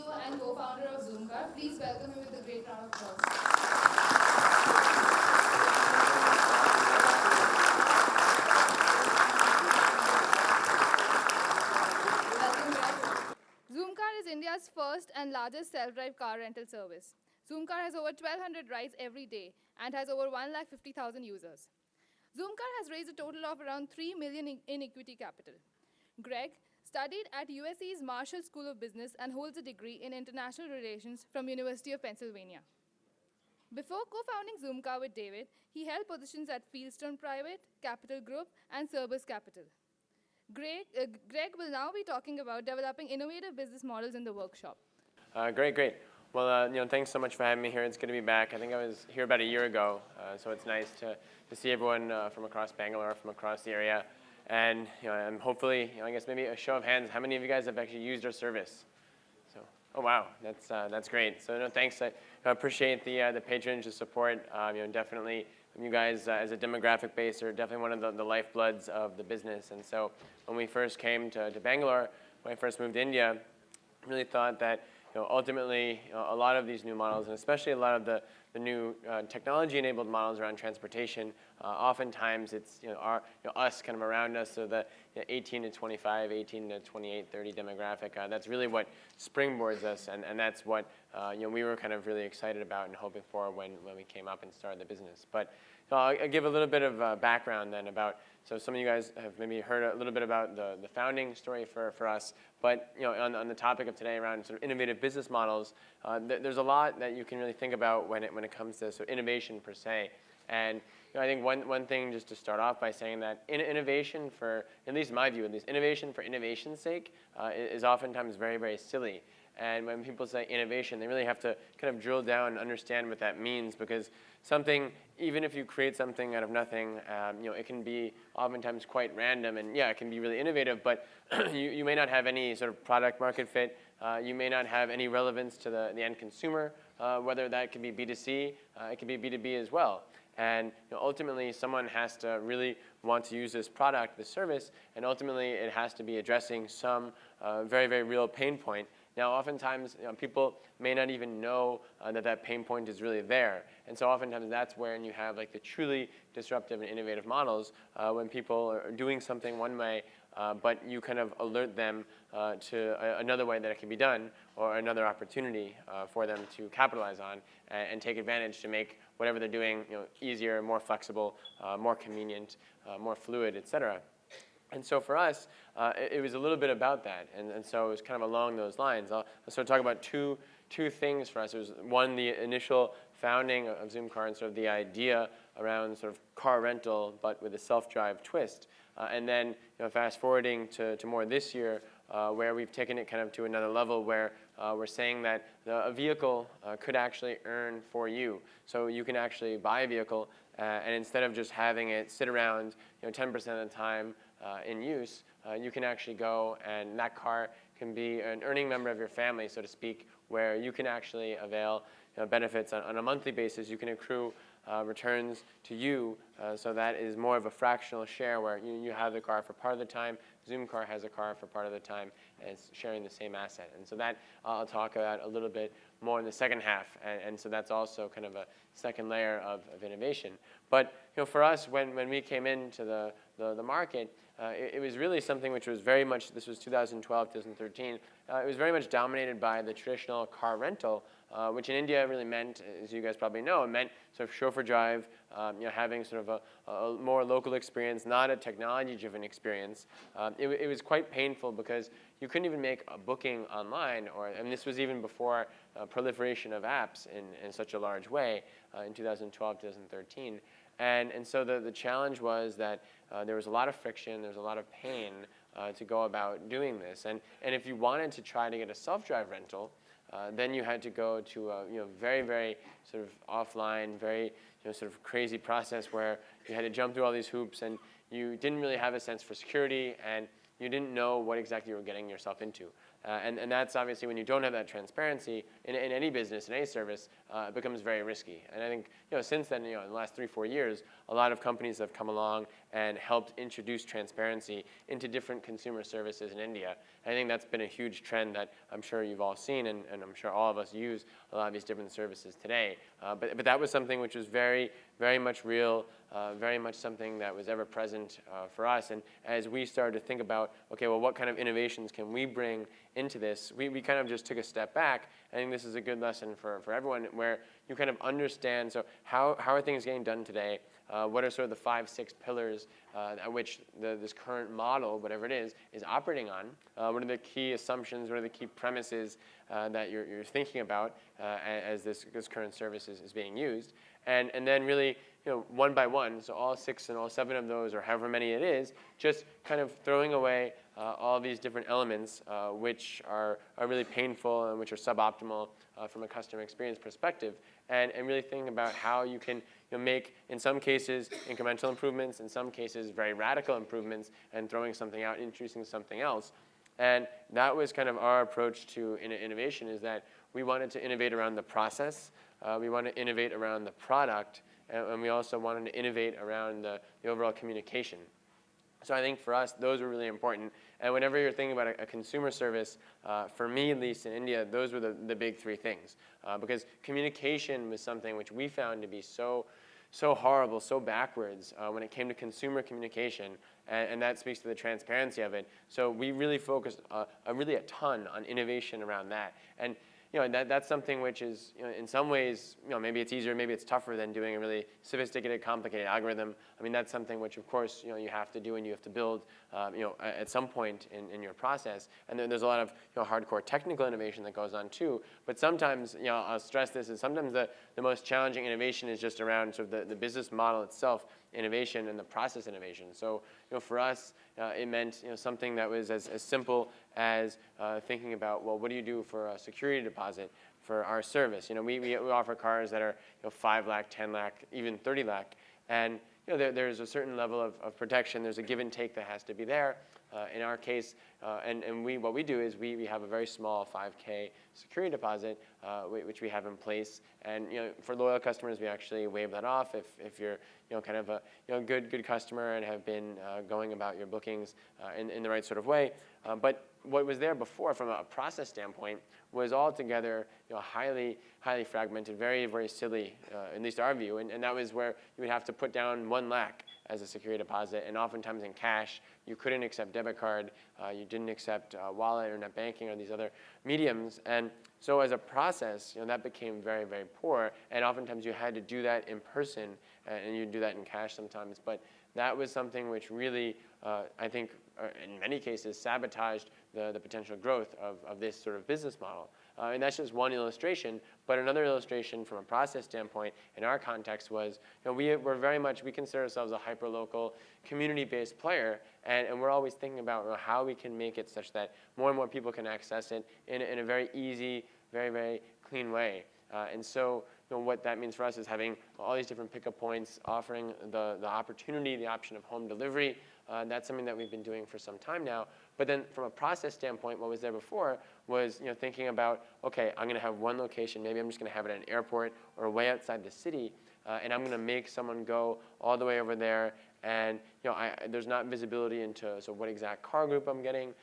CEO and co-founder of Zoomcar. Please welcome him with a great round of applause. Welcome, Greg. Zoomcar is India's first and largest self-drive car rental service. Zoomcar has over 1,200 rides every day and has over 150,000 users. Zoomcar has raised a total of around 3 million in equity capital. Greg studied at USC's Marshall School of Business and holds a degree in international relations from University of Pennsylvania. Before co-founding Zoomcar with David, he held positions at Fieldstone Private, Capital Group, and Cerberus Capital. Greg will now be talking about developing innovative business models in the workshop. Great. Well, thanks so much for having me here. It's good to be back. I think I was here about a year ago, so it's nice to see everyone from across Bangalore, from across the area. And and hopefully, I guess maybe a show of hands, how many of you guys have actually used our service? So, oh wow, that's great. So no, thanks. I appreciate the patronage, the support. Definitely you guys as a demographic base are definitely one of the lifebloods of the business. And so when we first came to Bangalore, when I first moved to India, I really thought that ultimately a lot of these new models, and especially a lot of the new technology-enabled models around transportation, oftentimes it's us kind of around us, so the 18 to 25, 18 to 28, 30 demographic. That's really what springboards us, and that's what we were kind of really excited about and hoping for when we came up and started the business. But I'll give a little bit of background then about. So some of you guys have maybe heard a little bit about the founding story for us, but on the topic of today around sort of innovative business models, there's a lot that you can really think about when it comes to sort of innovation per se. And I think one thing just to start off by saying that innovation for, at least in my view, innovation for innovation's sake is oftentimes very, very silly. And when people say innovation, they really have to kind of drill down and understand what that means, because something, even if you create something out of nothing, it can be oftentimes quite random, and yeah, it can be really innovative, but you may not have any sort of product market fit. You may not have any relevance to the end consumer, whether that could be B2C, it could be B2B as well. And ultimately, someone has to really want to use this product, this service, and ultimately it has to be addressing some very, very real pain point. Now, oftentimes, people may not even know that pain point is really there. And so oftentimes that's when you have like the truly disruptive and innovative models, when people are doing something one way, but you kind of alert them to another way that it can be done, or another opportunity for them to capitalize on and take advantage to make whatever they're doing easier, more flexible, more convenient, more fluid, et cetera. And so for us, it was a little bit about that, and so it was kind of along those lines. I'll sort of talk about two things for us. It was one, the initial founding of Zoomcar and sort of the idea around sort of car rental, but with a self-drive twist. And then fast forwarding to more this year, where we've taken it kind of to another level, where we're saying that a vehicle could actually earn for you. So you can actually buy a vehicle, and instead of just having it sit around 10% of the time in use, you can actually go, and that car can be an earning member of your family, so to speak, where you can actually avail benefits on a monthly basis. You can accrue returns to you, so that is more of a fractional share where you have the car for part of the time, Zoomcar has a car for part of the time, and it's sharing the same asset. And so that I'll talk about a little bit more in the second half, and so that's also kind of a second layer of innovation. But for us, when we came into the market, it was really something which was very much, this was 2012, 2013, it was very much dominated by the traditional car rental, which in India really meant, as you guys probably know, it meant sort of chauffeur drive, having sort of a more local experience, not a technology-driven experience. It was quite painful because you couldn't even make a booking online, and this was even before proliferation of apps in such a large way in 2012, 2013. And so the challenge was that there was a lot of friction, there was a lot of pain to go about doing this. And if you wanted to try to get a self-drive rental, then you had to go to a very, very sort of offline, very sort of crazy process where you had to jump through all these hoops, and you didn't really have a sense for security, and you didn't know what exactly you were getting yourself into. And that's obviously when you don't have that transparency in any business, in any service, it becomes very risky. And I think since then, in the last 3-4 years, a lot of companies have come along and helped introduce transparency into different consumer services in India. And I think that's been a huge trend that I'm sure you've all seen, and I'm sure all of us use a lot of these different services today. But that was something which was very, very much real, very much something that was ever present for us. And as we started to think about, okay, well, what kind of innovations can we bring into this, we kind of just took a step back. I think this is a good lesson for everyone, where you kind of understand, so how are things getting done today? What are sort of the 5-6 pillars at which this current model, whatever it is operating on? What are the key assumptions? What are the key premises that you're thinking about as this current service is being used? And then really, one by one, so all 6 and all 7 of those, or however many it is, just kind of throwing away all these different elements which are really painful and which are suboptimal from a customer experience perspective, and really thinking about how you can make, in some cases, incremental improvements, in some cases, very radical improvements, and throwing something out, introducing something else. And that was kind of our approach to innovation, is that we wanted to innovate around the process, we want to innovate around the product, and we also wanted to innovate around the overall communication. So I think for us, those were really important. And whenever you're thinking about a consumer service, for me at least in India, those were the big 3 things. Because communication was something which we found to be so horrible, so backwards when it came to consumer communication, and that speaks to the transparency of it. So we really focused really a ton on innovation around that. And that's something which is, in some ways, maybe it's easier, maybe it's tougher than doing a really sophisticated, complicated algorithm. I mean, that's something which, of course, you have to do and you have to build, at some point in your process. And then there's a lot of, hardcore technical innovation that goes on too. But sometimes, I'll stress this, is sometimes the most challenging innovation is just around sort of the business model itself, innovation, and the process innovation. So, for us, it meant something that was as simple as thinking about, well, what do you do for a security deposit for our service? We offer cars that are 5 lakh, 10 lakh, even 30 lakh, and there's a certain level of protection. There's a give and take that has to be there. In our case, what we do is we have a very small 5K security deposit, which we have in place. And for loyal customers, we actually waive that off if you're kind of a good customer and have been going about your bookings in the right sort of way. But what was there before, from a process standpoint, was altogether highly fragmented, very, very silly, at least our view. And that was where you would have to put down 1 lakh as a security deposit, and oftentimes in cash. You couldn't accept debit card, you didn't accept wallet or net banking or these other mediums. And so as a process, that became very, very poor, and oftentimes you had to do that in person, and you do that in cash sometimes. But that was something which really, I think, in many cases, sabotaged the potential growth of this sort of business model. And that's just one illustration. But another illustration from a process standpoint in our context was, we consider ourselves a hyper-local, community-based player, and we're always thinking about how we can make it such that more and more people can access it in a very easy, very, very clean way. And so what that means for us is having all these different pickup points, offering the opportunity, the option of home delivery. That's something that we've been doing for some time now. But then from a process standpoint, what was there before was thinking about, okay, I'm going to have one location. Maybe I'm just going to have it at an airport or way outside the city, and I'm going to make someone go all the way over there. And there's not visibility into what exact car group I'm getting.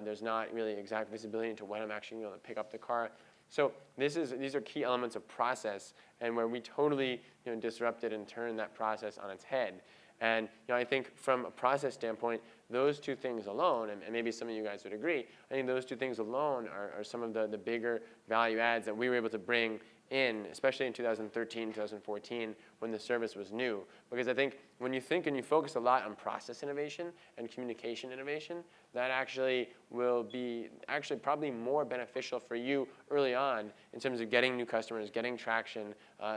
There's not really exact visibility into when I'm actually going to pick up the car. So these are key elements of process, and where we totally disrupted and turned that process on its head. And I think from a process standpoint, those 2 things alone, and maybe some of you guys would agree, I think those 2 things alone are some of the bigger value adds that we were able to bring in, especially in 2013, 2014, when the service was new. Because I think when you think and you focus a lot on process innovation and communication innovation, that actually will be probably more beneficial for you early on in terms of getting new customers, getting traction,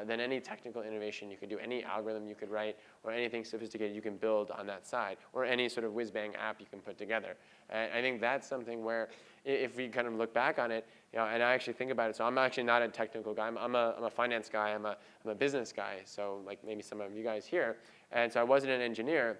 than any technical innovation you could do, any algorithm you could write, or anything sophisticated you can build on that side, or any sort of whiz-bang app you can put together. And I think that's something where, if we kind of look back on it, and I actually think about it, so I'm actually not a technical guy. I'm a finance guy. I'm a business guy. So like maybe some of you guys here, and so I wasn't an engineer.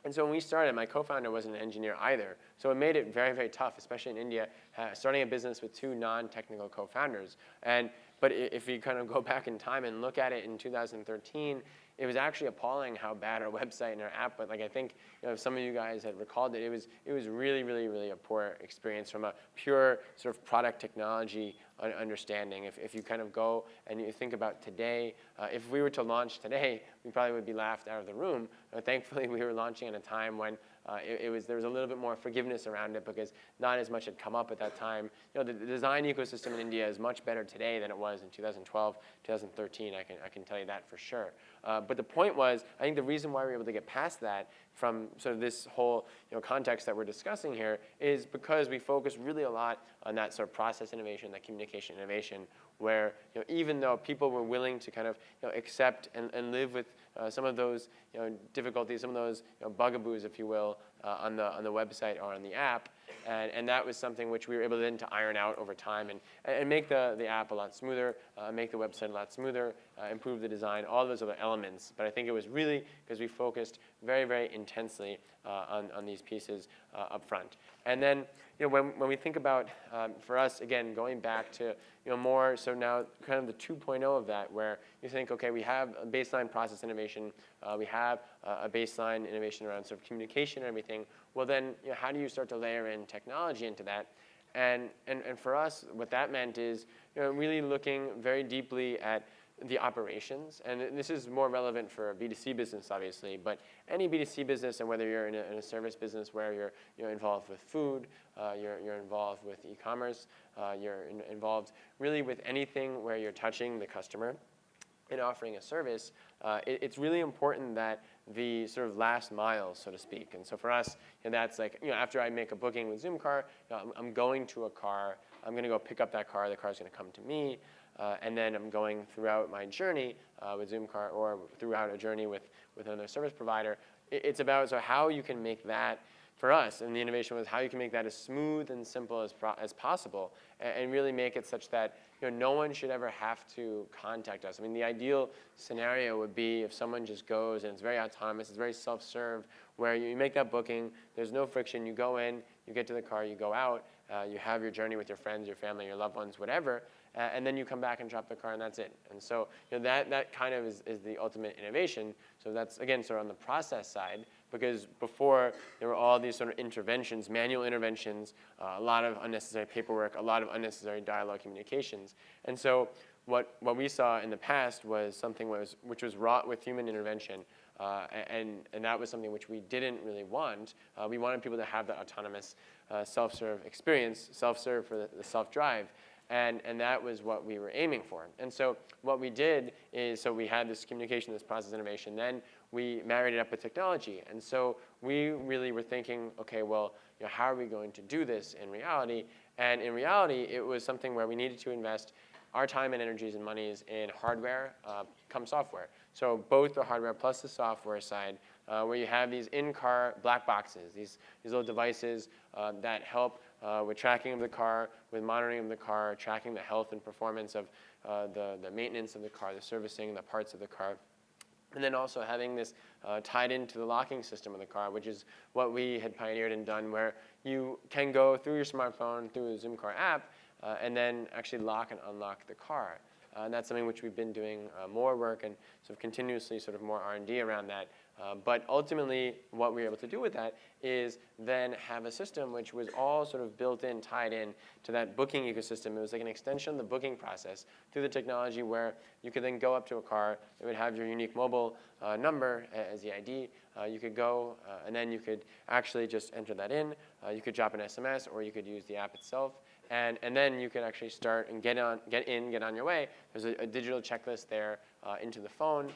And so when we started, my co-founder wasn't an engineer either. So it made it very, very tough, especially in India, starting a business with 2 non-technical co-founders. And But if you kind of go back in time and look at it in 2013, it was actually appalling how bad our website and our app, but like I think if some of you guys had recalled it, it was really, really, really a poor experience from a pure sort of product technology understanding. If you kind of go and you think about today, if we were to launch today, we probably would be laughed out of the room. Thankfully, we were launching at a time when there was a little bit more forgiveness around it because not as much had come up at that time. The design ecosystem in India is much better today than it was in 2012, 2013. I can tell you that for sure. But the point was, I think the reason why we were able to get past that from sort of this whole context that we're discussing here is because we focused really a lot on that sort of process innovation, that communication innovation, where even though people were willing to kind of accept and live with some of those difficulties, some of those bugaboos, if you will, on the website or on the app, and that was something which we were able then to iron out over time and make the app a lot smoother, make the website a lot smoother, improve the design, all those other elements. But I think it was really because we focused very, very intensely on these pieces up front. And then when we think about, for us, again, going back to more, so now kind of the 2.0 of that, where you think, okay, we have a baseline process innovation, we have a baseline innovation around sort of communication and everything. Well then, how do you start to layer in technology into that? And for us, what that meant is really looking very deeply at the operations, and this is more relevant for a B2C business, obviously, but any B2C business, and whether you're in a service business where you're involved with food, you're involved with e-commerce, you're involved really with anything where you're touching the customer and offering a service, it's really important that the sort of last mile, so to speak. And so for us, that's like, after I make a booking with Zoomcar, I'm going to a car, I'm going to go pick up that car, the car's going to come to me, and then I'm going throughout my journey with Zoomcar or throughout a journey with another service provider. It's about how you can make that, for us, and the innovation was how you can make that as smooth and simple as possible and really make it such that no one should ever have to contact us. I mean, the ideal scenario would be if someone just goes and it's very autonomous, it's very self-serve, where you make that booking, there's no friction, you go in, you get to the car, you go out, you have your journey with your friends, your family, your loved ones, whatever, and then you come back and drop the car and that's it. And so that kind of is the ultimate innovation. So that's, again, sort of on the process side, because before there were all these sort of interventions, manual interventions, a lot of unnecessary paperwork, a lot of unnecessary dialogue communications. And so what we saw in the past was something which was wrought with human intervention, and that was something which we didn't really want. We wanted people to have that autonomous self-serve experience, self-serve for the self-drive. And that was what we were aiming for. And so what we did is, so we had this communication, this process innovation, then we married it up with technology. And so we really were thinking, okay, well, how are we going to do this in reality? And in reality, it was something where we needed to invest our time and energies and monies in hardware come software. So both the hardware plus the software side, where you have these in-car black boxes, these little devices that help with tracking of the car, with monitoring of the car, tracking the health and performance of the maintenance of the car, the servicing, the parts of the car. And then also having this tied into the locking system of the car, which is what we had pioneered and done, where you can go through your smartphone, through the Zoomcar app, and then actually lock and unlock the car. And that's something which we've been doing more work and sort of continuously sort of more R&D around that. But ultimately, what we were able to do with that is then have a system which was all sort of built in, tied in to that booking ecosystem. It was like an extension of the booking process through the technology where you could then go up to a car, it would have your unique mobile number as the ID. You could go, and then you could actually just enter that in. You could drop an SMS, or you could use the app itself. And then you can actually start and get on your way. There's a digital checklist there into the phone,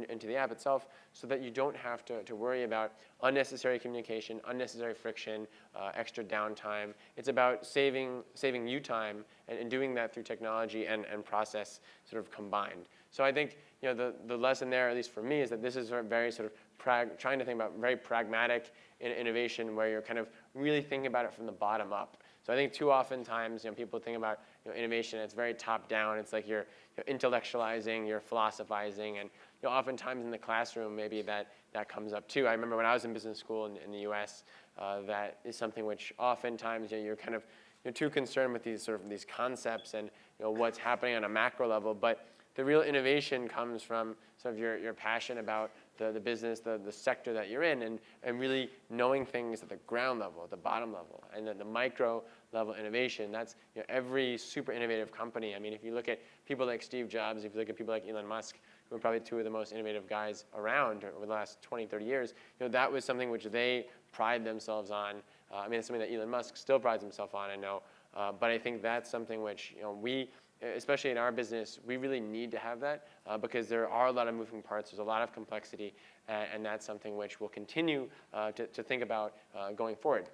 into the app itself, so that you don't have to worry about unnecessary communication, unnecessary friction, extra downtime. It's about saving you time and doing that through technology and process sort of combined. So I think the lesson there, at least for me, is that this is very sort of trying to think about very pragmatic innovation where you're kind of really thinking about it from the bottom up. So I think too often times, people think about innovation, it's very top down. It's like you're intellectualizing, you're philosophizing, and oftentimes in the classroom maybe that comes up too. I remember when I was in business school in the US, that is something which oftentimes you're kind of too concerned with these concepts and what's happening on a macro level, but the real innovation comes from sort of your passion about the business, the sector that you're in, and really knowing things at the ground level, at the bottom level, and then the micro level innovation. That's every super innovative company. I mean, if you look at people like Steve Jobs, if you look at people like Elon Musk, who are probably two of the most innovative guys around over the last 20, 30 years, that was something which they pride themselves on. I mean, it's something that Elon Musk still prides himself on, I know. But I think that's something which we, especially in our business, we really need to have that because there are a lot of moving parts. There's a lot of complexity, and that's something which we'll continue to think about going forward.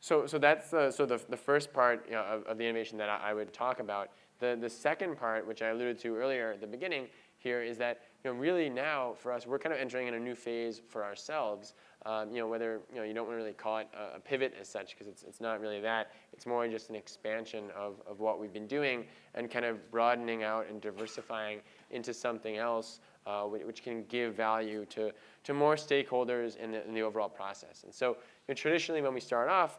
So that's the first part of the innovation that I would talk about. The second part, which I alluded to earlier at the beginning here, is that really now for us, we're kind of entering in a new phase for ourselves. Whether you don't really call it a pivot as such, because it's not really that. It's more just an expansion of what we've been doing and kind of broadening out and diversifying into something else which can give value to more stakeholders in the overall process. And so traditionally when we start off,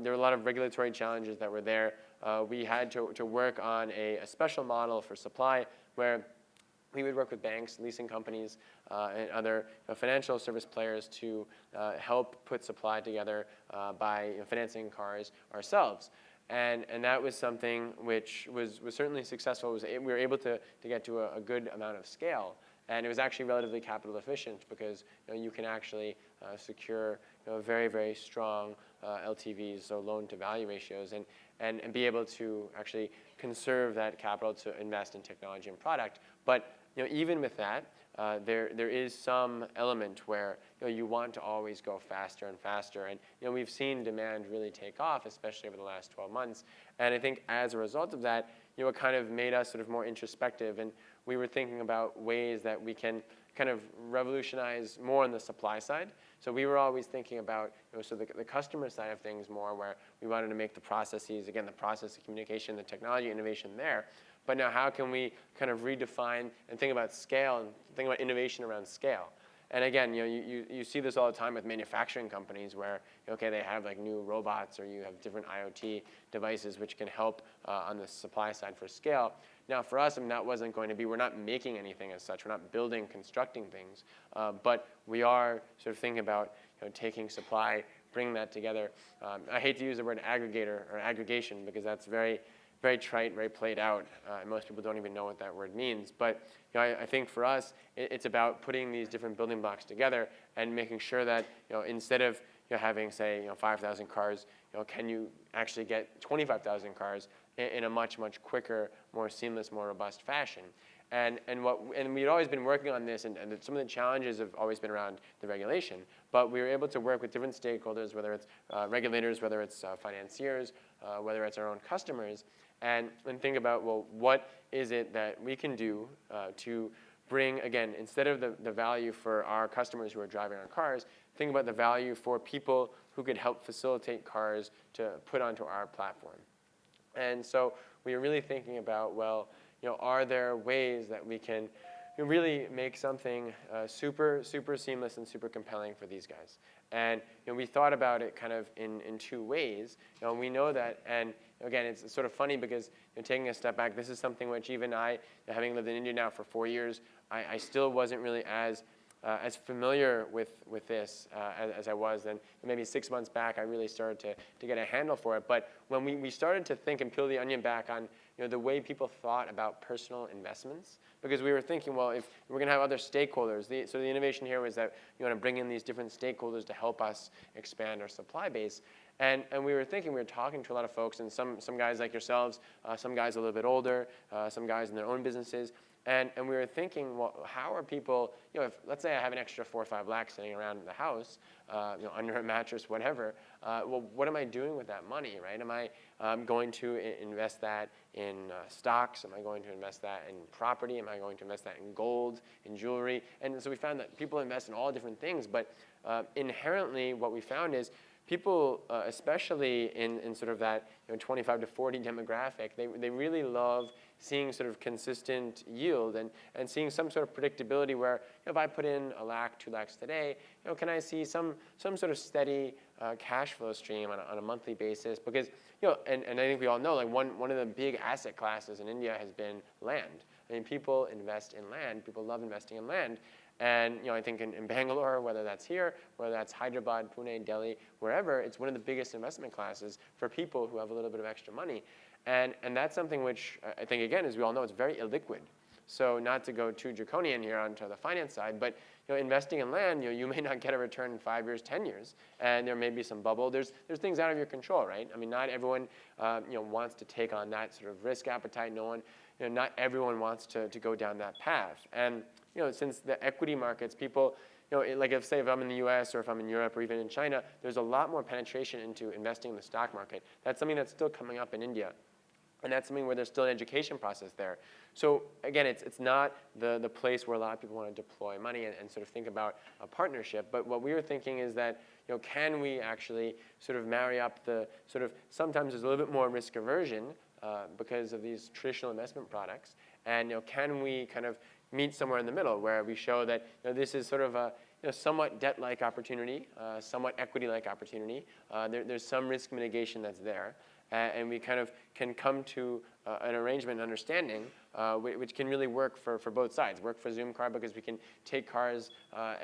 there were a lot of regulatory challenges that were there. We had to work on a special model for supply where we would work with banks, leasing companies, and other financial service players to help put supply together by financing cars ourselves. And that was something which was certainly successful. We were able to get to a good amount of scale. And it was actually relatively capital efficient because you can actually secure very, very strong LTVs, so loan to value ratios, and be able to actually conserve that capital to invest in technology and product. But even with that, there is some element where you want to always go faster and faster. And we've seen demand really take off, especially over the last 12 months. And I think as a result of that, it kind of made us sort of more introspective. And we were thinking about ways that we can kind of revolutionize more on the supply side. So we were always thinking about the customer side of things more, where we wanted to make the processes, again, the process of communication, the technology innovation there. But now how can we kind of redefine and think about scale and think about innovation around scale? And again, you see this all the time with manufacturing companies where, okay, they have like new robots or you have different IoT devices which can help on the supply side for scale. Now for us, that wasn't going to be, we're not making anything as such. We're not building, constructing things. But we are sort of thinking about taking supply, bringing that together. I hate to use the word aggregator or aggregation because that's very trite, very played out, and most people don't even know what that word means. But I think for us, it's about putting these different building blocks together and making sure that instead of having, say, 5,000 cars, can you actually get 25,000 cars in a much, much quicker, more seamless, more robust fashion? And we'd always been working on this, and some of the challenges have always been around the regulation. But we were able to work with different stakeholders, whether it's regulators, whether it's financiers, whether it's our own customers, and think about, well, what is it that we can do to bring, again, instead of the value for our customers who are driving our cars, think about the value for people who could help facilitate cars to put onto our platform. And so we were really thinking about, well, are there ways that we can really make something super, super seamless and super compelling for these guys? And we thought about it kind of in two ways. We know that, and again, it's sort of funny because taking a step back, this is something which even I, having lived in India now for 4 years, I still wasn't really as familiar with this as I was then. Maybe 6 months back, I really started to get a handle for it. But when we started to think and peel the onion back on the way people thought about personal investments, because we were thinking, well, if we're going to have other stakeholders, so the innovation here was that you want to bring in these different stakeholders to help us expand our supply base. And we were thinking, we were talking to a lot of folks, and some guys like yourselves, some guys a little bit older, some guys in their own businesses. And we were thinking, well, how are people, if let's say I have an extra 4 or 5 lakhs sitting around in the house, under a mattress, whatever, well, what am I doing with that money, right? Am I going to invest that in stocks? Am I going to invest that in property? Am I going to invest that in gold, in jewelry? And so we found that people invest in all different things, but inherently what we found is people, especially in sort of that 25 to 40 demographic, they really love seeing sort of consistent yield and seeing some sort of predictability where if I put in 1 lakh, 2 lakhs today, can I see some sort of steady cash flow stream on a monthly basis? Because and I think we all know, like one of the big asset classes in India has been land. I mean, people invest in land. People love investing in land. And I think in Bangalore, whether that's here, whether that's Hyderabad, Pune, Delhi, wherever, it's one of the biggest investment classes for people who have a little bit of extra money. And that's something which I think, again, as we all know, it's very illiquid. So not to go too draconian here onto the finance side, but investing in land, you may not get a return in 5 years, 10 years, and there may be some bubble. There's things out of your control, right? I mean, not everyone wants to take on that sort of risk appetite. No one, not everyone wants to go down that path. And since the equity markets, people, like if I'm in the US or if I'm in Europe or even in China, there's a lot more penetration into investing in the stock market. That's something that's still coming up in India. And that's something where there's still an education process there. So again, it's not the place where a lot of people want to deploy money and sort of think about a partnership. But what we were thinking is that, can we actually sort of marry up the sort of, sometimes there's a little bit more risk aversion because of these traditional investment products. And can we kind of meet somewhere in the middle where we show that this is sort of a somewhat debt-like opportunity, somewhat equity-like opportunity. There's some risk mitigation that's there. And we kind of can come to an arrangement and understanding which can really work for both sides. Work for Zoomcar because we can take cars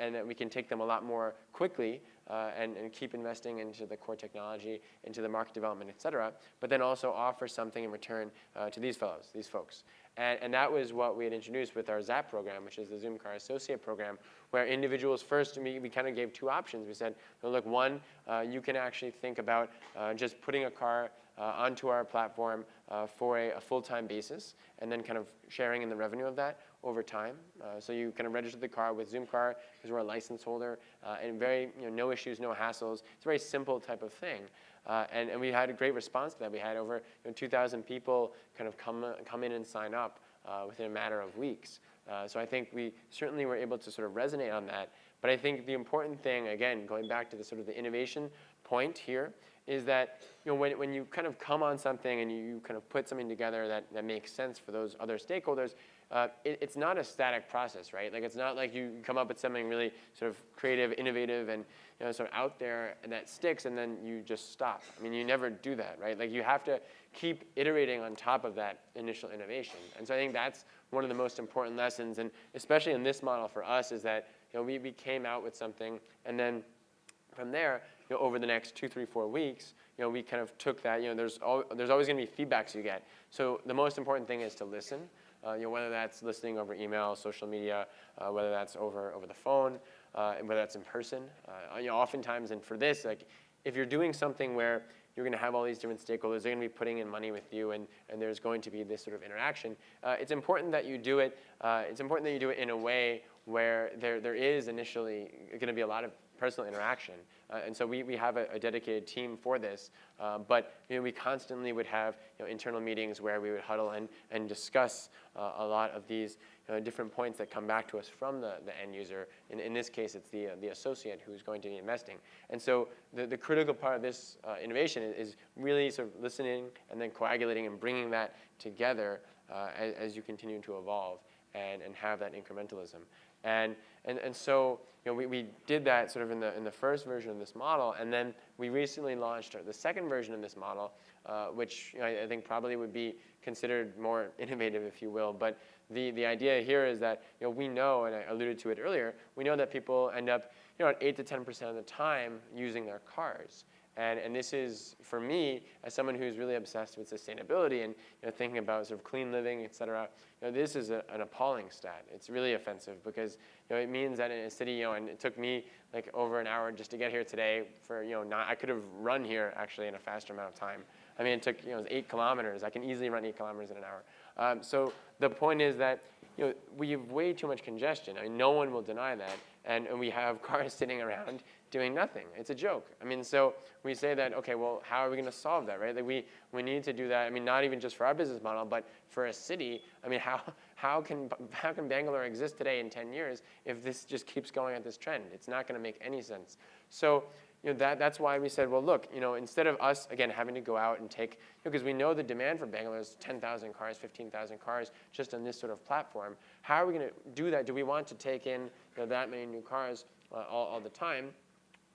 and we can take them a lot more quickly and keep investing into the core technology, into the market development, et cetera, but then also offer something in return to these folks. And that was what we had introduced with our ZAP program, which is the Zoomcar Associate Program, where individuals first, we kind of gave two options. We said, look, one, you can actually think about just putting a car onto our platform for a full-time basis and then kind of sharing in the revenue of that over time. So you kind of register the car with Zoomcar because we're a license holder and very, no issues, no hassles. It's a very simple type of thing. And we had a great response to that. We had over 2,000 people kind of come in and sign up within a matter of weeks. So I think we certainly were able to sort of resonate on that. But I think the important thing, again, going back to the sort of the innovation point here, is that when you kind of come on something and you kind of put something together that makes sense for those other stakeholders, it's not a static process, right? Like it's not like you come up with something really sort of creative, innovative, and sort of out there and that sticks and then you just stop. I mean, you never do that, right? Like you have to keep iterating on top of that initial innovation. And so I think that's one of the most important lessons, and especially in this model for us, is that we came out with something and then from there, over the next 2, 3, 4 weeks, we kind of took that. There's always going to be feedbacks you get. So the most important thing is to listen. Whether that's listening over email, social media, whether that's over the phone, and whether that's in person. Oftentimes, and for this, like if you're doing something where you're going to have all these different stakeholders, they're going to be putting in money with you, and there's going to be this sort of interaction. It's important that you do it. It's important that you do it in a way where there is initially going to be a lot of personal interaction. And so we have a dedicated team for this. But we constantly would have internal meetings where we would huddle and discuss a lot of these different points that come back to us from the end user. In this case, it's the associate who's going to be investing. And so the critical part of this innovation is really sort of listening and then coagulating and bringing that together as you continue to evolve and have that incrementalism. And so we did that sort of in the first version of this model, and then we recently launched the second version of this model, which I think probably would be considered more innovative, if you will. But the idea here is that we know, and I alluded to it earlier, we know that people end up 8 to 10% of the time using their cars. And this is, for me, as someone who's really obsessed with sustainability and thinking about sort of clean living, et cetera, this is an appalling stat. It's really offensive because it means that in a city, and it took me like over an hour just to get here today. For I could have run here actually in a faster amount of time. I mean, it took it was 8 kilometers. I can easily run 8 kilometers in an hour. So the point is that we have way too much congestion. I mean, no one will deny that, and we have cars sitting around doing nothing. It's a joke. I mean, so we say that, okay, well, how are we going to solve that, right? Like we need to do that. I mean, not even just for our business model, but for a city. I mean, how can Bangalore exist today in 10 years if this just keeps going at this trend? It's not going to make any sense. So that's why we said, well, look, instead of us, again, having to go out and take, because we know the demand for Bangalore is 10,000 cars, 15,000 cars just on this sort of platform. How are we going to do that? Do we want to take in that many new cars all the time?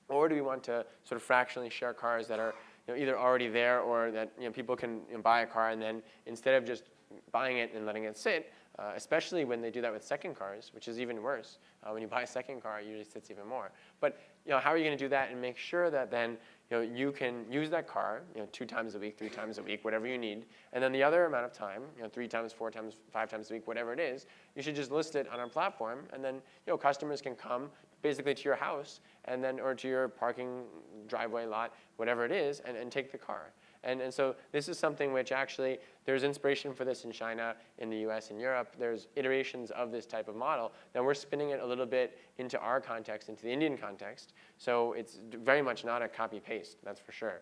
Or do we want to sort of fractionally share cars that are either already there or that people can buy a car and then instead of just buying it and letting it sit, especially when they do that with second cars, which is even worse. When you buy a second car, it usually sits even more. But how are you going to do that and make sure that then you can use that car 2 times a week, 3 times a week, whatever you need, and then the other amount of time, 3 times, 4 times, 5 times a week, whatever it is, you should just list it on our platform, and then customers can come basically to your house and then or to your parking driveway lot, whatever it is, and take the car. And so this is something which actually, there's inspiration for this in China, in the US, and Europe. There's iterations of this type of model. Now we're spinning it a little bit into our context, into the Indian context. So it's very much not a copy-paste, that's for sure.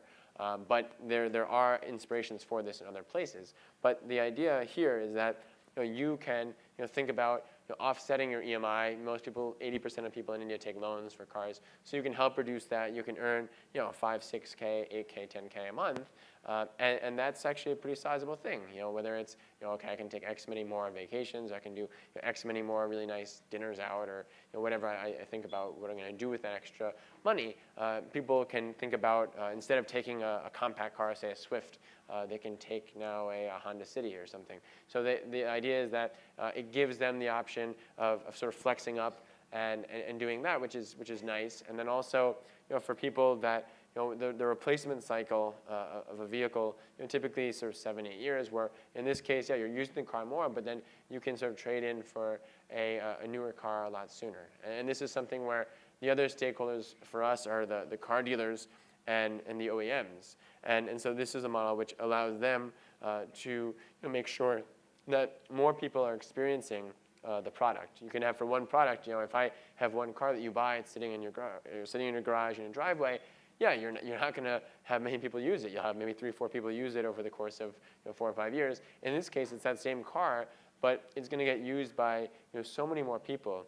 But there are inspirations for this in other places. But the idea here is that you can think about offsetting your EMI. Most people, 80% of people in India take loans for cars. So you can help reduce that. You can earn 5, 6K, 8K, 10K a month. And that's actually a pretty sizable thing. Whether it's, okay, I can take X many more vacations. I can do X many more really nice dinners out or whatever I think about what I'm going to do with that extra money. People can think about, instead of taking a compact car, say a Swift, they can take now a Honda City or something. So the idea is that it gives them the option of sort of flexing up and doing that, which is nice. And then also, for people that the replacement cycle of a vehicle, typically sort of 7, 8 years, where in this case, you're using the car more, but then you can sort of trade in for a newer car a lot sooner. And this is something where the other stakeholders for us are the car dealers and the OEMs. And so this is a model which allows them to make sure that more people are experiencing the product. You can have for one product, if I have one car that you buy, it's sitting in your garage in your driveway, you're not going to have many people use it. You'll have maybe 3 or 4 people use it over the course of 4 or 5 years. In this case, it's that same car, but it's going to get used by so many more people.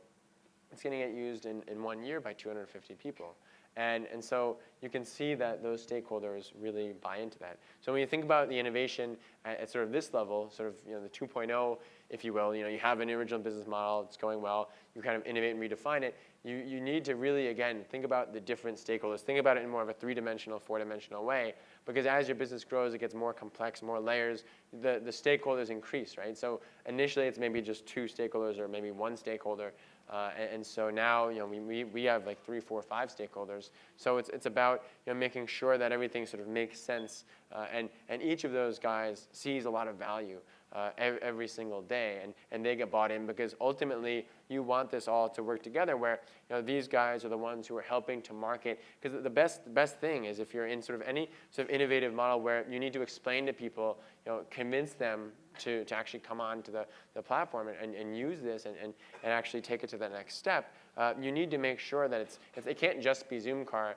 It's going to get used in 1 year by 250 people. And so you can see that those stakeholders really buy into that. So when you think about the innovation at sort of this level, sort of the 2.0, if you will, you have an original business model, it's going well, you kind of innovate and redefine it. You need to really, again, think about the different stakeholders. Think about it in more of a 3-dimensional, 4-dimensional way, because as your business grows, it gets more complex, more layers, the stakeholders increase, right? So initially, it's maybe just 2 stakeholders or maybe 1 stakeholder. And so now, we have like 3, 4, 5 stakeholders. So it's about making sure that everything sort of makes sense, and each of those guys sees a lot of value every single day, and they get bought in because ultimately you want this all to work together where these guys are the ones who are helping to market. Because the best thing is if you're in sort of any sort of innovative model where you need to explain to people, convince them to actually come on to the platform and use this and actually take it to the next step, you need to make sure that it can't just be Zoomcar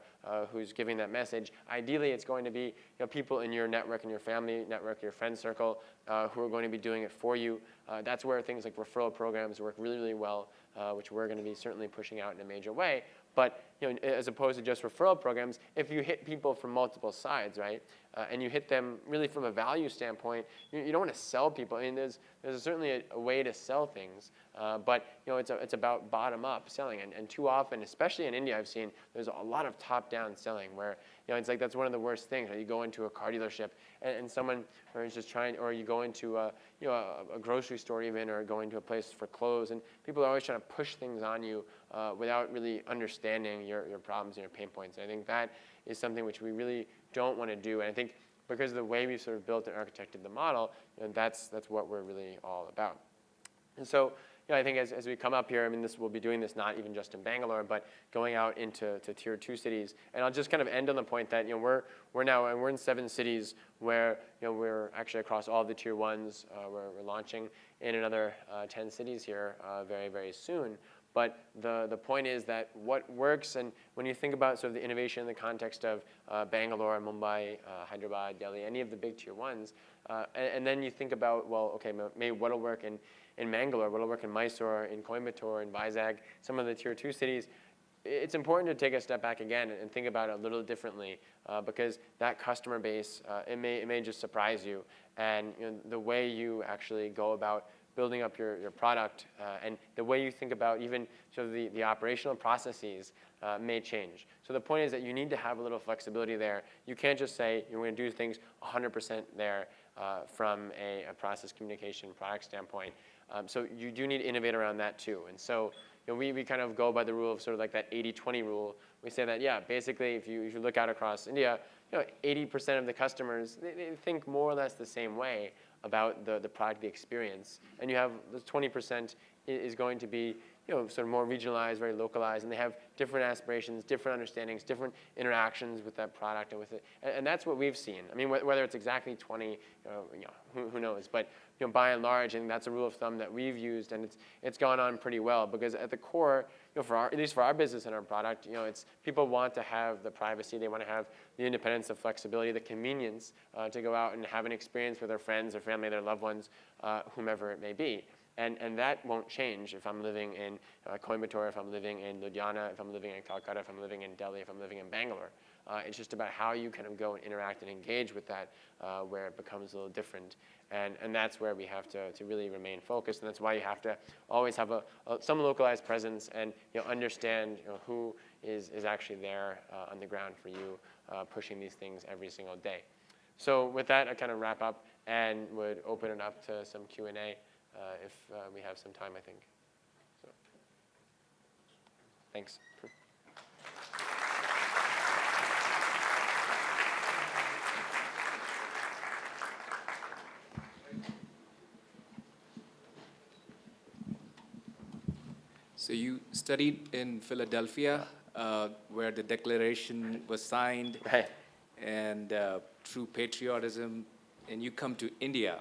who's giving that message. Ideally, it's going to be people in your network, in your family network, your friend circle, who are going to be doing it for you. That's where things like referral programs work really, really well, which we're going to be certainly pushing out in a major way. But as opposed to just referral programs, if you hit people from multiple sides, right, and you hit them really from a value standpoint, you don't want to sell people. I mean, there's certainly a way to sell things, but it's about bottom-up selling. And too often, especially in India, I've seen there's a lot of top-down selling where it's like that's one of the worst things. Right? You go into a car dealership and someone is just trying, or you go into a grocery store even, or going to a place for clothes, and people are always trying to push things on you without really understanding your problems and your pain points. And I think that is something which we really don't want to do. And I think because of the way we've sort of built and architected the model, that's what we're really all about. And so I think as we come up here, I mean, we'll be doing this not even just in Bangalore, but going out into tier 2 cities. And I'll just kind of end on the point that we're in 7 cities where we're actually across all the tier 1s. We're launching in another 10 cities here very, very soon. But the point is that what works, and when you think about sort of the innovation in the context of Bangalore, Mumbai, Hyderabad, Delhi, any of the big tier 1s, and then you think about, well, okay, maybe what'll work in Mangalore, what'll work in Mysore, in Coimbatore, in Vizag, some of the tier 2 cities, it's important to take a step back again and think about it a little differently because that customer base, it may just surprise you. And the way you actually go about building up your product, and the way you think about even sort of the operational processes may change. So the point is that you need to have a little flexibility there. You can't just say you're going to do things 100% there from a process communication product standpoint. So you do need to innovate around that too. And so we kind of go by the rule of sort of like that 80-20 rule. We say that, yeah, basically if you look out across India, 80% of the customers, they think more or less the same way about the product, the experience. And you have the 20% is going to be sort of more regionalized, very localized, and they have different aspirations, different understandings, different interactions with that product and with it. And that's what we've seen. I mean, whether it's exactly 20, who knows? But by and large, and that's a rule of thumb that we've used, and it's gone on pretty well, because at the core, at least for our business and our product, it's people want to have the privacy, they want to have the independence, the flexibility, the convenience to go out and have an experience with their friends, their family, their loved ones, whomever it may be. And that won't change if I'm living in Coimbatore, if I'm living in Ludhiana, if I'm living in Calcutta, if I'm living in Delhi, if I'm living in Bangalore. It's just about how you kind of go and interact and engage with that where it becomes a little different. And that's where we have to really remain focused. And that's why you have to always have some localized presence and understand who is actually there on the ground for you, pushing these things every single day. So with that, I kind of wrap up and would open it up to some Q&A. If we have some time, I think. So, thanks. So you studied in Philadelphia, where the Declaration was signed, Right. and through patriotism, and you come to India,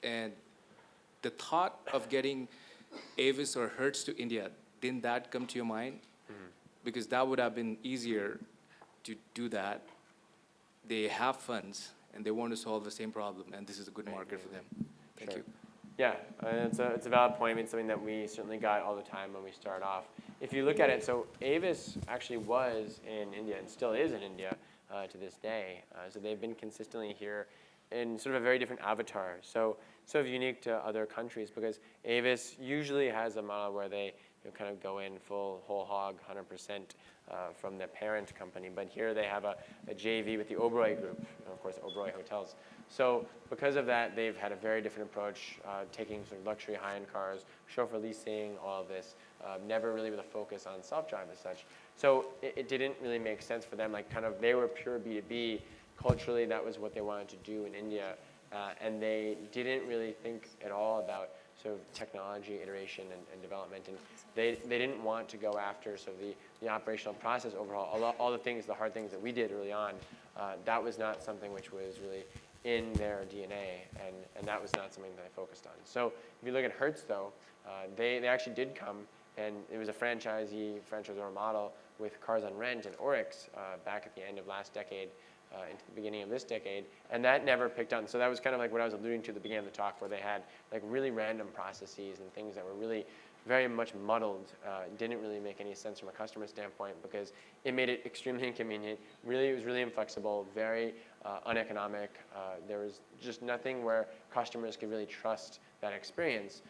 and the thought of getting Avis or Hertz to India, didn't that come to your mind? Because that would have been easier to do that. They have funds, and they want to solve the same problem, and this is a good market for them. Thank you. Yeah, it's a valid point. I mean, something that we certainly got all the time when we started off. If you look at it, so Avis actually was in India and still is in India to this day. So they've been consistently here in sort of a very different avatar. So sort of unique to other countries, because Avis usually has a model where they kind of go in full, whole hog, 100% from their parent company. But here they have a JV with the Oberoi Group, and of course, Oberoi Hotels. So because of that, they've had a very different approach, taking sort of luxury high-end cars, chauffeur leasing, all of this, never really with a focus on self-drive as such. So it didn't really make sense for them. Like kind of, they were pure B2B. Culturally, that was what they wanted to do in India. And they didn't really think at all about sort of technology, iteration, and development. And they didn't want to go after sort of the operational process overhaul. All the things, the hard things that we did early on, that was not something which was really in their DNA, and that was not something that I focused on. So if you look at Hertz, though, they actually did come, and it was a franchisor model with Cars on Rent and Oryx back at the end of last decade into the beginning of this decade, and that never picked on. So that was kind of like what I was alluding to at the beginning of the talk, where they had like really random processes and things that were really very much muddled, didn't really make any sense from a customer standpoint, because it made it extremely inconvenient. It was really inflexible, very uneconomic. There was just nothing where customers could really trust that experience,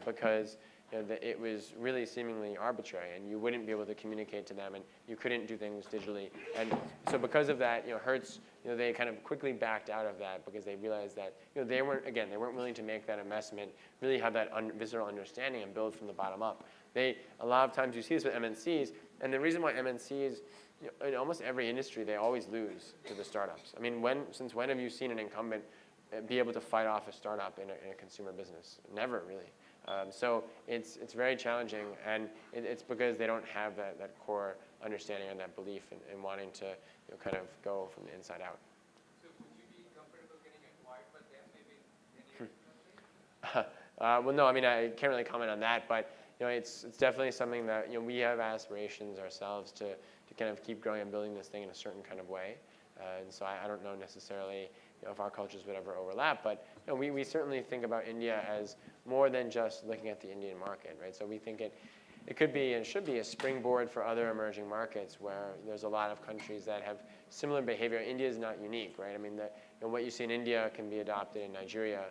because it was really seemingly arbitrary, and you wouldn't be able to communicate to them, and you couldn't do things digitally. And so because of that, Hertz, they kind of quickly backed out of that, because they realized that they weren't willing to make that investment, really have that visceral understanding and build from the bottom up. A lot of times you see this with MNCs, and the reason why MNCs, in almost every industry, they always lose to the startups. I mean, since when have you seen an incumbent be able to fight off a startup in a consumer business? Never, really. So it's very challenging, and it's because they don't have that core understanding and that belief in wanting to kind of go from the inside out. So would you be comfortable getting acquired by them maybe in any Well, no, I mean, I can't really comment on that, but it's definitely something that we have aspirations ourselves to kind of keep growing and building this thing in a certain kind of way. And so I don't know necessarily if our cultures would ever overlap, but we certainly think about India as more than just looking at the Indian market, right? So we think it could be and should be a springboard for other emerging markets, where there's a lot of countries that have similar behavior. India is not unique, right? I mean, what you see in India can be adopted in Nigeria,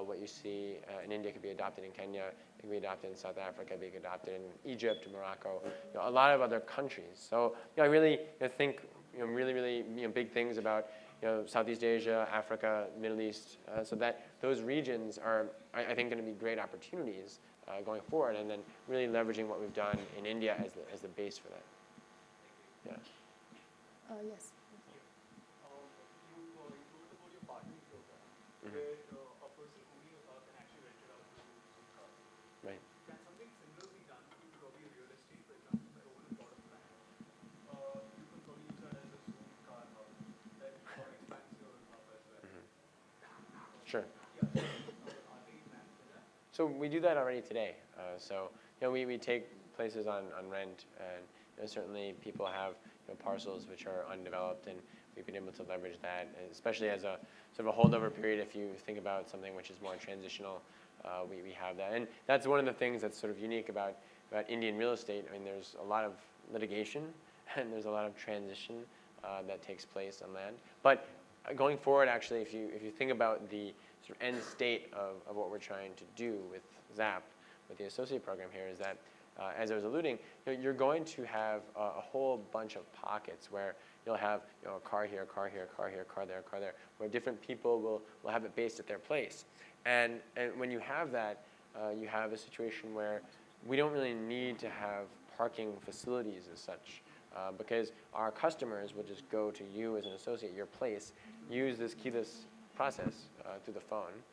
what you see in India could be adopted in Kenya, it can be adopted in South Africa, it can be adopted in Egypt, Morocco, a lot of other countries. So I really think really big things about Southeast Asia, Africa, Middle East, so that those regions are, I think, going to be great opportunities going forward, and then really leveraging what we've done in India as the base for that. Yeah. Yes. You told about your partnering program, where a person only can actually rent it out to Zoomcar. Right. Can something similar be done to probably real estate, for example, if I own a plot of land? You can probably use that as a Zoomcar hub that sort of expands your hub as well. Sure. Yeah. Are they plans for that? So we do that already today. So we take places on rent, and certainly people have parcels which are undeveloped, and we've been able to leverage that, especially as a sort of a holdover period. If you think about something which is more transitional, we have that, and that's one of the things that's sort of unique about Indian real estate. I mean, there's a lot of litigation, and there's a lot of transition that takes place on land. But going forward, actually, if you think about the sort of end state of what we're trying to do with ZAP, with the associate program here, is that as I was alluding, you're going to have a whole bunch of pockets where you'll have a car here, a car here, a car here, a car there, a car there, where different people will have it based at their place. And when you have that, you have a situation where we don't really need to have parking facilities as such, because our customers will just go to you as an associate, your place, use this keyless process through the phone,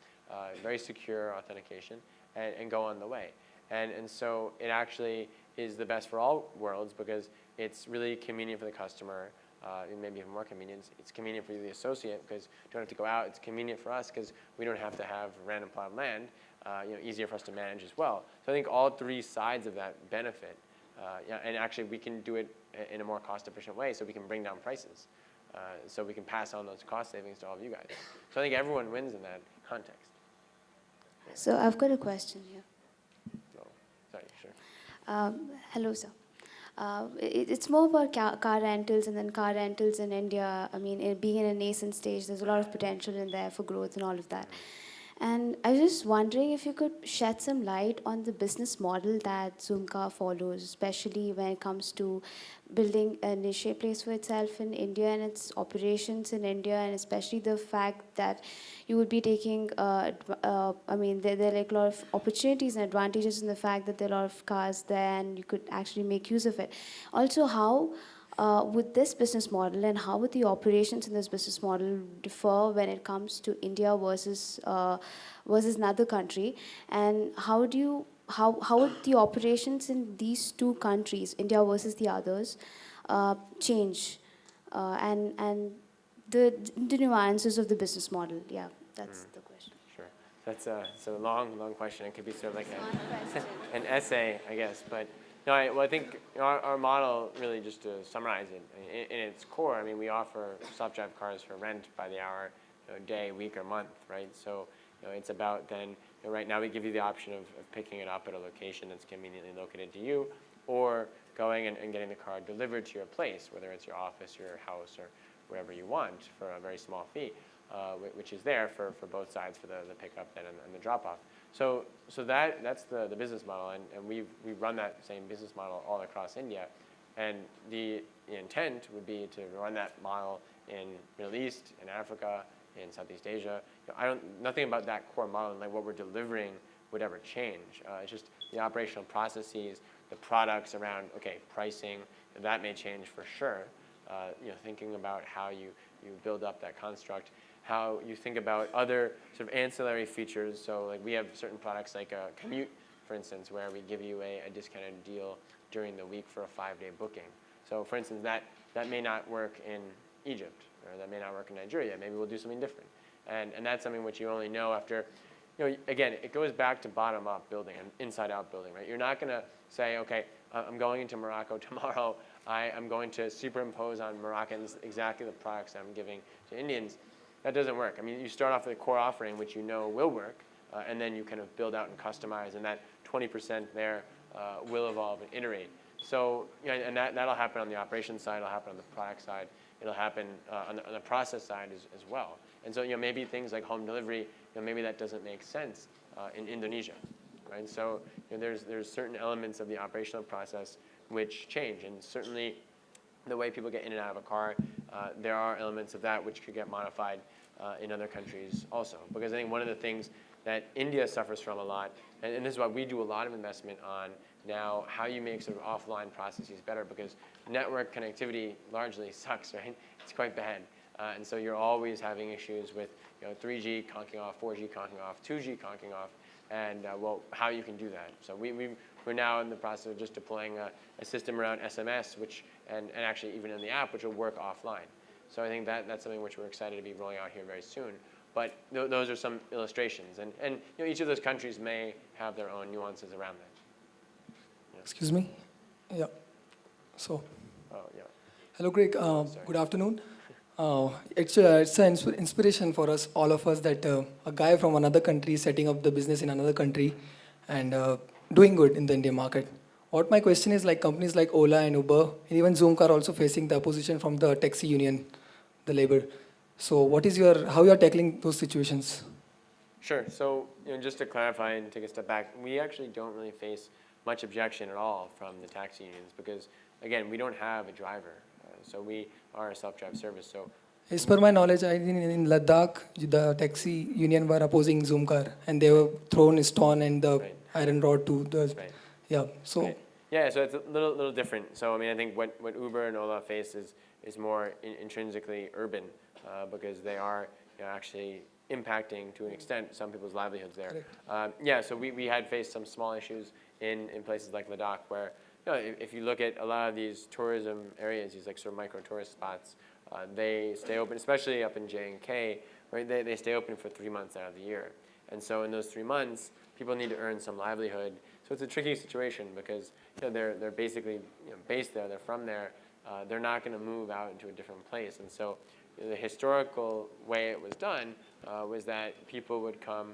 very secure authentication, and go on the way. And so it actually is the best for all worlds, because it's really convenient for the customer, and maybe even more convenient. It's convenient for you, the associate, because you don't have to go out. It's convenient for us because we don't have to have random plot of land. Easier for us to manage as well. So I think all three sides of that benefit, and actually we can do it in a more cost-efficient way, so we can bring down prices, so we can pass on those cost savings to all of you guys. So I think everyone wins in that context. So I've got a question here. Sorry, sure. Hello, sir. It's more about car rentals, and then car rentals in India. I mean, being in a nascent stage, there's a lot of potential in there for growth and all of that. And I was just wondering if you could shed some light on the business model that Zoomcar follows, especially when it comes to building a niche place for itself in India and its operations in India, and especially the fact that you would be taking, there are like a lot of opportunities and advantages in the fact that there are a lot of cars there and you could actually make use of it. Also, how would this business model and how would the operations in this business model differ when it comes to India versus another country? And how would the operations in these two countries, India versus the others, change? And the nuances of the business model. Yeah, that's the question. Sure. That's a long question. It could be sort of like an essay, I guess. But no, I think our model, really, just to summarize it, in its core, I mean, we offer self-drive cars for rent by the hour, day, week, or month, right? So it's about then, right now we give you the option of picking it up at a location that's conveniently located to you, or going and getting the car delivered to your place, whether it's your office, your house, or wherever you want, for a very small fee, which is there for both sides, for the pickup then and the drop-off. So that's the business model, and we've run that same business model all across India, and the intent would be to run that model in Middle East, in Africa, in Southeast Asia. Nothing about that core model, like what we're delivering, would ever change. It's just the operational processes, the products around, pricing, that may change for sure. Thinking about how you build up that construct, how you think about other sort of ancillary features. So like we have certain products like a commute, for instance, where we give you a discounted deal during the week for a 5-day booking. So for instance, that may not work in Egypt, or that may not work in Nigeria. Maybe we'll do something different. And that's something which you only know after, again, it goes back to bottom-up building and inside-out building, right? You're not going to say, I'm going into Morocco tomorrow. I'm going to superimpose on Moroccans exactly the products I'm giving to Indians. That doesn't work. I mean, you start off with a core offering, which you know will work, and then you kind of build out and customize, and that 20% there will evolve and iterate. So, and that'll happen on the operations side, it'll happen on the product side, it'll happen on the process side as well. And so, maybe things like home delivery, maybe that doesn't make sense in Indonesia, right? So, there's certain elements of the operational process which change, and certainly the way people get in and out of a car, there are elements of that which could get modified in other countries also. Because I think one of the things that India suffers from a lot, and this is why we do a lot of investment on now how you make sort of offline processes better, because network connectivity largely sucks, right? It's quite bad. And so you're always having issues with 3G conking off, 4G conking off, 2G conking off, and well, how you can do that. So we're now in the process of just deploying a system around SMS, which, and actually even in the app, which will work offline. So I think that's something which we're excited to be rolling out here very soon. But those are some illustrations, and each of those countries may have their own nuances around that. Yeah. Excuse me? Yeah. So, Oh, yeah. hello, Greg. Good afternoon. It's an inspiration for us, all of us, that a guy from another country is setting up the business in another country and doing good in the Indian market. What my question is, like companies like Ola and Uber, and even Zoom are also facing the opposition from the taxi union, the labor. So what is how you are tackling those situations? Sure. So just to clarify and take a step back, we actually don't really face much objection at all from the taxi unions because, again, we don't have a driver. So we are a self-drive service. So as per my knowledge, in Ladakh, the taxi union were opposing Zoom car, and they were thrown stone and the iron rod to the. Right. Yeah. So. Right. Yeah. So it's a little different. So I mean, I think what Uber and Ola face is more intrinsically urban because they are actually impacting to an extent some people's livelihoods there. Yeah. So we had faced some small issues in places like Ladakh where. If you look at a lot of these tourism areas, these like sort of micro tourist spots, they stay open, especially up in J&K, right? They stay open for 3 months out of the year. And so in those 3 months, people need to earn some livelihood. So it's a tricky situation because they're basically based there, they're from there, they're not going to move out into a different place. And so the historical way it was done was that people would come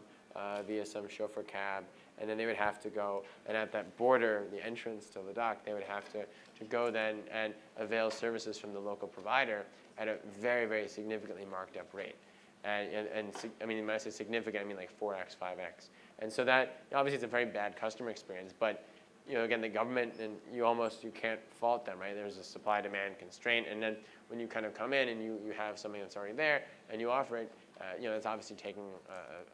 via some chauffeur cab, and then they would have to go, and at that border, the entrance to Ladakh, they would have to go then and avail services from the local provider at a very, very significantly marked up rate. And I mean, when I say significant, I mean like 4x, 5x. And so that, obviously it's a very bad customer experience, but again, the government, and you can't fault them, right? There's a supply-demand constraint, and then when you kind of come in and you have something that's already there, and you offer it, it's obviously taking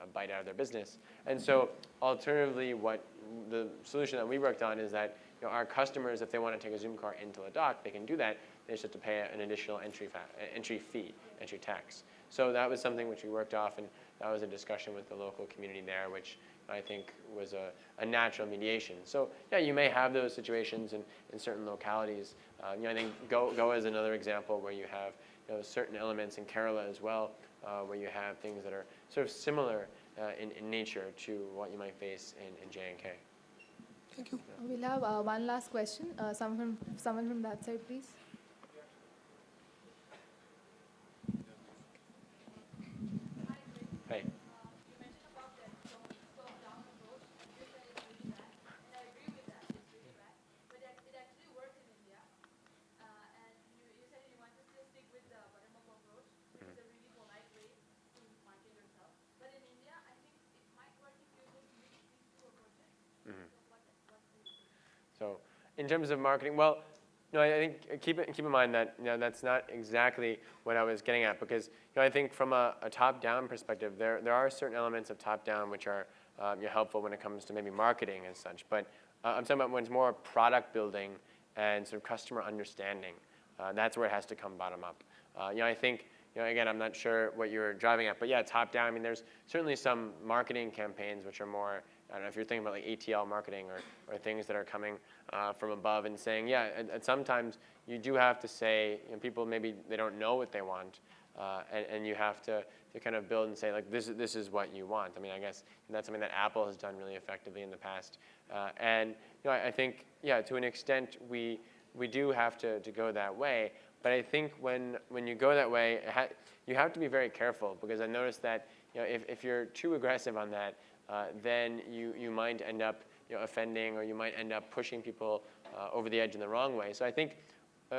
a bite out of their business. And so alternatively, what the solution that we worked on is that our customers, if they want to take a Zoom car into Ladakh, they can do that. They just have to pay an additional entry tax. So that was something which we worked off, and that was a discussion with the local community there, which I think was a natural mediation. So yeah, you may have those situations in certain localities. I think Goa is another example where you have certain elements in Kerala as well, where you have things that are sort of similar in nature to what you might face in J&K. Thank you. We'll have one last question. Someone from that side, please. Hey. So in terms of marketing, well, I think keep in mind that that's not exactly what I was getting at, because I think from a top-down perspective, there are certain elements of top-down which are helpful when it comes to maybe marketing and such. But I'm talking about when it's more product building and sort of customer understanding. That's where it has to come bottom up. I think again, I'm not sure what you're driving at, but yeah, top-down. I mean, there's certainly some marketing campaigns which are more. I don't know if you're thinking about like ATL marketing or things that are coming from above and saying, yeah, and sometimes you do have to say, people maybe they don't know what they want, and you have to kind of build and say, like, this is what you want. I mean, I guess that's something that Apple has done really effectively in the past. And I think, yeah, to an extent, we do have to go that way. But I think when you go that way, you have to be very careful, because I noticed that if you're too aggressive on that, then you might end up offending, or you might end up pushing people over the edge in the wrong way. So I think,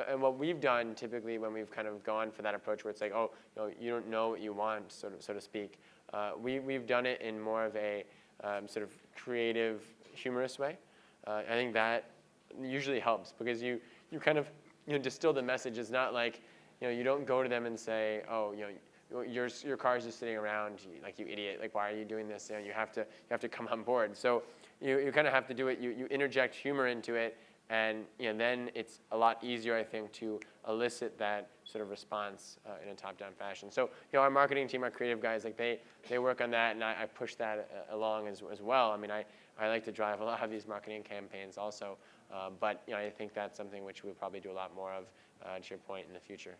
and what we've done typically when we've kind of gone for that approach where it's like, oh, you don't know what you want, so to speak, we've done it in more of a sort of creative, humorous way. I think that usually helps because you kind of distill the message. It's not like you don't go to them and say, oh, your car's just sitting around, like, you idiot, like, why are you doing this? You have to come on board. So you kind of have to do it. You interject humor into it, and then it's a lot easier, I think, to elicit that sort of response in a top-down fashion. So our marketing team, our creative guys, like they work on that, and I push that along as well. I mean, I like to drive a lot of these marketing campaigns also, but I think that's something which we'll probably do a lot more of, to your point, in the future.